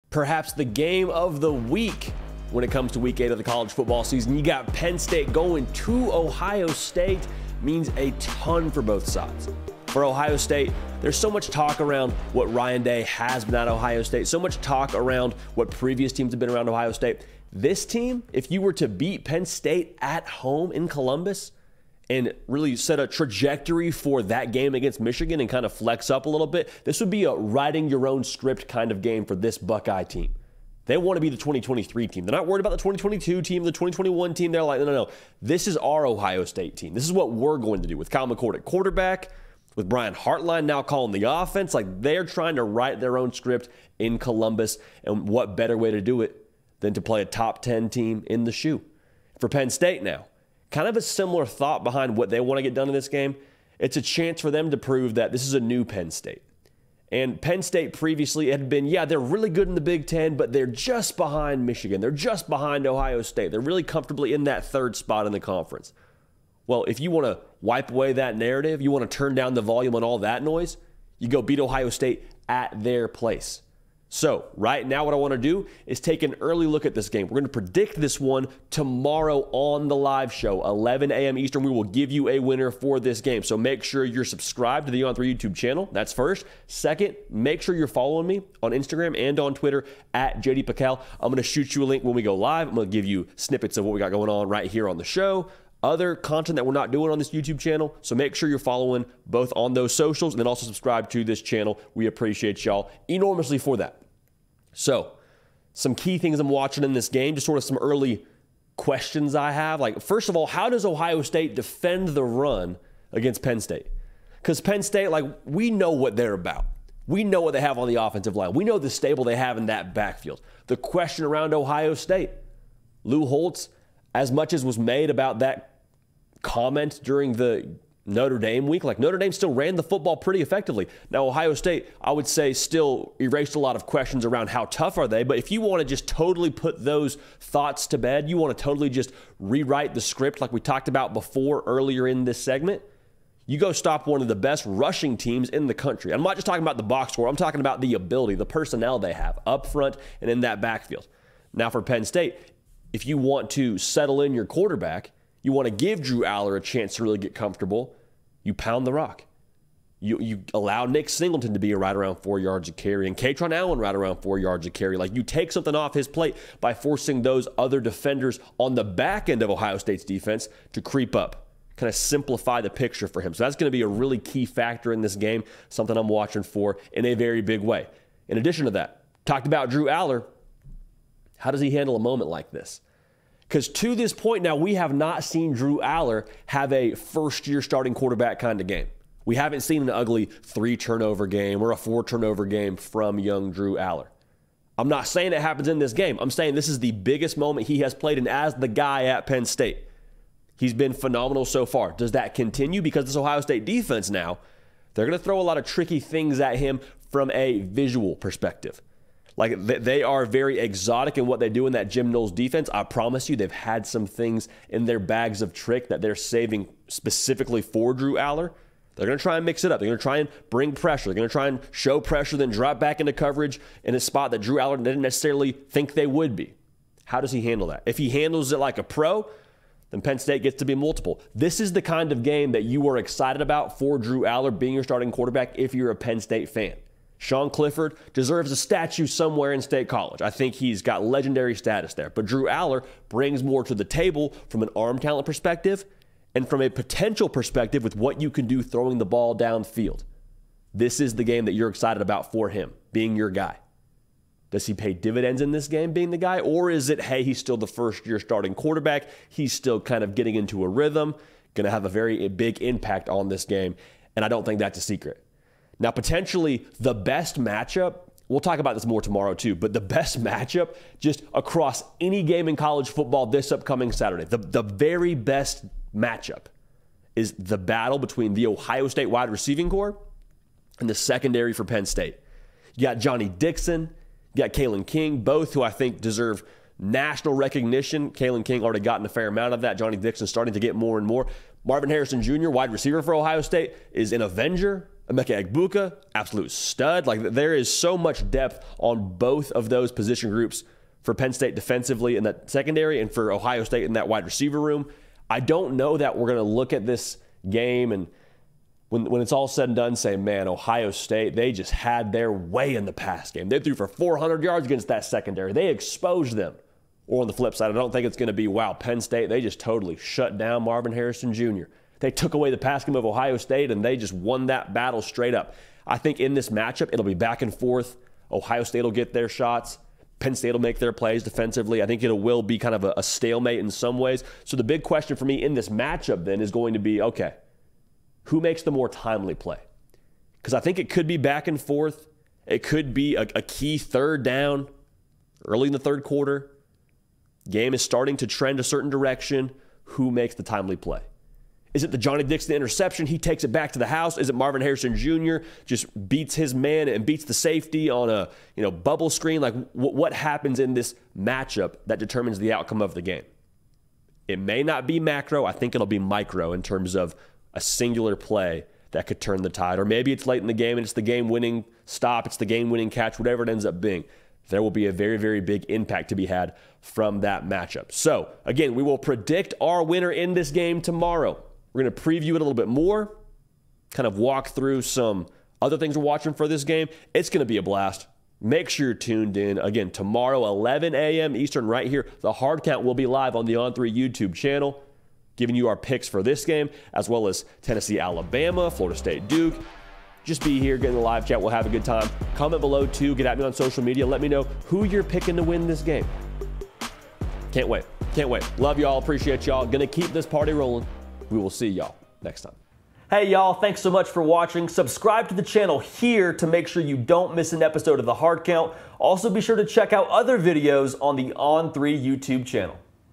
perhaps the game of the week when it comes to week 8 of the college football season. You got Penn State going to Ohio State. Means a ton for both sides. For Ohio State, there's so much talk around what Ryan Day has been at Ohio State, so much talk around what previous teams have been around Ohio State. This team, if you were to beat Penn State at home in Columbus and really set a trajectory for that game against Michigan and kind of flex up a little bit, this would be a writing your own script kind of game for this Buckeye team. They want to be the 2023 team. They're not worried about the 2022 team, the 2021 team. They're like, no. This is our Ohio State team. This is what we're going to do with Kyle McCord at quarterback, with Brian Hartline now calling the offense. Like, they're trying to write their own script in Columbus, and what better way to do it than to play a top 10 team in the shoe. For Penn State now, kind of a similar thought behind what they want to get done in this game. It's a chance for them to prove that this is a new Penn State. And Penn State previously had been, they're really good in the Big Ten, but they're just behind Michigan. They're just behind Ohio State. They're really comfortably in that third spot in the conference. Well, if you want to wipe away that narrative, you want to turn down the volume on all that noise, you go beat Ohio State at their place. So right now what I want to do is take an early look at this game. We're going to predict this one tomorrow on the live show, 11 a.m. Eastern. We will give you a winner for this game. So make sure you're subscribed to the On3 YouTube channel. That's first. Second, make sure you're following me on Instagram and on Twitter at JD Pakel. I'm going to shoot you a link when we go live. I'm going to give you snippets of what we got going on right here on the show. Other content that we're not doing on this YouTube channel. So make sure you're following both on those socials and then also subscribe to this channel. We appreciate y'all enormously for that. So some key things I'm watching in this game, just sort of some early questions I have. Like, first of all, how does Ohio State defend the run against Penn State? Because Penn State, we know what they're about. We know what they have on the offensive line. We know the stable they have in that backfield. The question around Ohio State, Lou Holtz, as much as was made about that comment during the Notre Dame week, Notre Dame still ran the football pretty effectively. Now, Ohio State, I would say, still erased a lot of questions around how tough are they. But if you want to just totally put those thoughts to bed, you want to totally just rewrite the script like we talked about before earlier in this segment, you go stop one of the best rushing teams in the country. I'm not just talking about the box score. I'm talking about the ability, the personnel they have up front and in that backfield. Now, for Penn State, if you want to settle in your quarterback, you want to give Drew Allar a chance to really get comfortable, you pound the rock. You allow Nick Singleton to be right around 4 yards a carry and Katron Allen right around 4 yards a carry. You take something off his plate by forcing those other defenders on the back end of Ohio State's defense to creep up, kind of simplify the picture for him. So that's going to be a really key factor in this game, something I'm watching for in a very big way. In addition to that, talked about Drew Allar. How does he handle a moment like this? Because to this point now, we have not seen Drew Allar have a first-year starting quarterback kind of game. We haven't seen an ugly 3-turnover game or a 4-turnover game from young Drew Allar. I'm not saying it happens in this game. I'm saying this is the biggest moment he has played in as the guy at Penn State. He's been phenomenal so far. Does that continue? Because this Ohio State defense now, they're going to throw a lot of tricky things at him from a visual perspective. They are very exotic in what they do in that Jim Knowles defense. I promise you, they've had some things in their bags of trick that they're saving specifically for Drew Allar. They're going to try and mix it up. They're going to try and bring pressure. They're going to try and show pressure, then drop back into coverage in a spot that Drew Allar didn't necessarily think they would be. How does he handle that? If he handles it like a pro, then Penn State gets to be multiple. This is the kind of game that you are excited about for Drew Allar being your starting quarterback if you're a Penn State fan. Sean Clifford deserves a statue somewhere in State College. I think he's got legendary status there. But Drew Allar brings more to the table from an arm talent perspective and from a potential perspective with what you can do throwing the ball downfield. This is the game that you're excited about for him, being your guy. Does he pay dividends in this game being the guy? Or is it, hey, he's still the first-year starting quarterback. He's still kind of getting into a rhythm, going to have a very big impact on this game. And I don't think that's a secret. Now, potentially the best matchup, we'll talk about this more tomorrow too, but the best matchup just across any game in college football this upcoming Saturday, the very best matchup is the battle between the Ohio State wide receiving corps and the secondary for Penn State. You got Johnny Dixon, you got Kalen King, both who I think deserve national recognition. Kalen King already gotten a fair amount of that. Johnny Dixon starting to get more and more. Marvin Harrison Jr., wide receiver for Ohio State, is an Avenger. Emeka Egbuka, absolute stud. Like, there is so much depth on both of those position groups for Penn State defensively in that secondary and for Ohio State in that wide receiver room. I don't know that we're going to look at this game and when it's all said and done say, man, Ohio State, they just had their way in the pass game. They threw for 400 yards against that secondary. They exposed them. Or on the flip side, I don't think it's going to be, wow, Penn State, they just totally shut down Marvin Harrison Jr. They took away the pass game of Ohio State, and they just won that battle straight up. I think in this matchup, it'll be back and forth. Ohio State will get their shots. Penn State will make their plays defensively. I think it will be kind of a stalemate in some ways. So the big question for me in this matchup then is going to be, okay, who makes the more timely play? Because I think it could be back and forth. It could be a key third down early in the third quarter. Game is starting to trend a certain direction. Who makes the timely play? Is it the Johnny Dixon interception? He takes it back to the house. Is it Marvin Harrison Jr. just beats his man and beats the safety on a bubble screen? Like, what happens in this matchup that determines the outcome of the game? It may not be macro. I think it'll be micro in terms of a singular play that could turn the tide. Or maybe it's late in the game and it's the game-winning stop. It's the game-winning catch, whatever it ends up being. There will be a very, very big impact to be had from that matchup. So, again, we will predict our winner in this game tomorrow. We're going to preview it a little bit more, kind of walk through some other things we're watching for this game. It's going to be a blast. Make sure you're tuned in. Again, tomorrow, 11 a.m. Eastern, right here. The Hard Count will be live on the On3 YouTube channel, giving you our picks for this game, as well as Tennessee, Alabama, Florida State, Duke. Just be here, get in the live chat. We'll have a good time. Comment below, too. Get at me on social media. Let me know who you're picking to win this game. Can't wait. Can't wait. Love y'all. Appreciate y'all. Going to keep this party rolling. We will see y'all next time. Hey, y'all. Thanks so much for watching. Subscribe to the channel here to make sure you don't miss an episode of The Hard Count. Also, be sure to check out other videos on the On3 YouTube channel.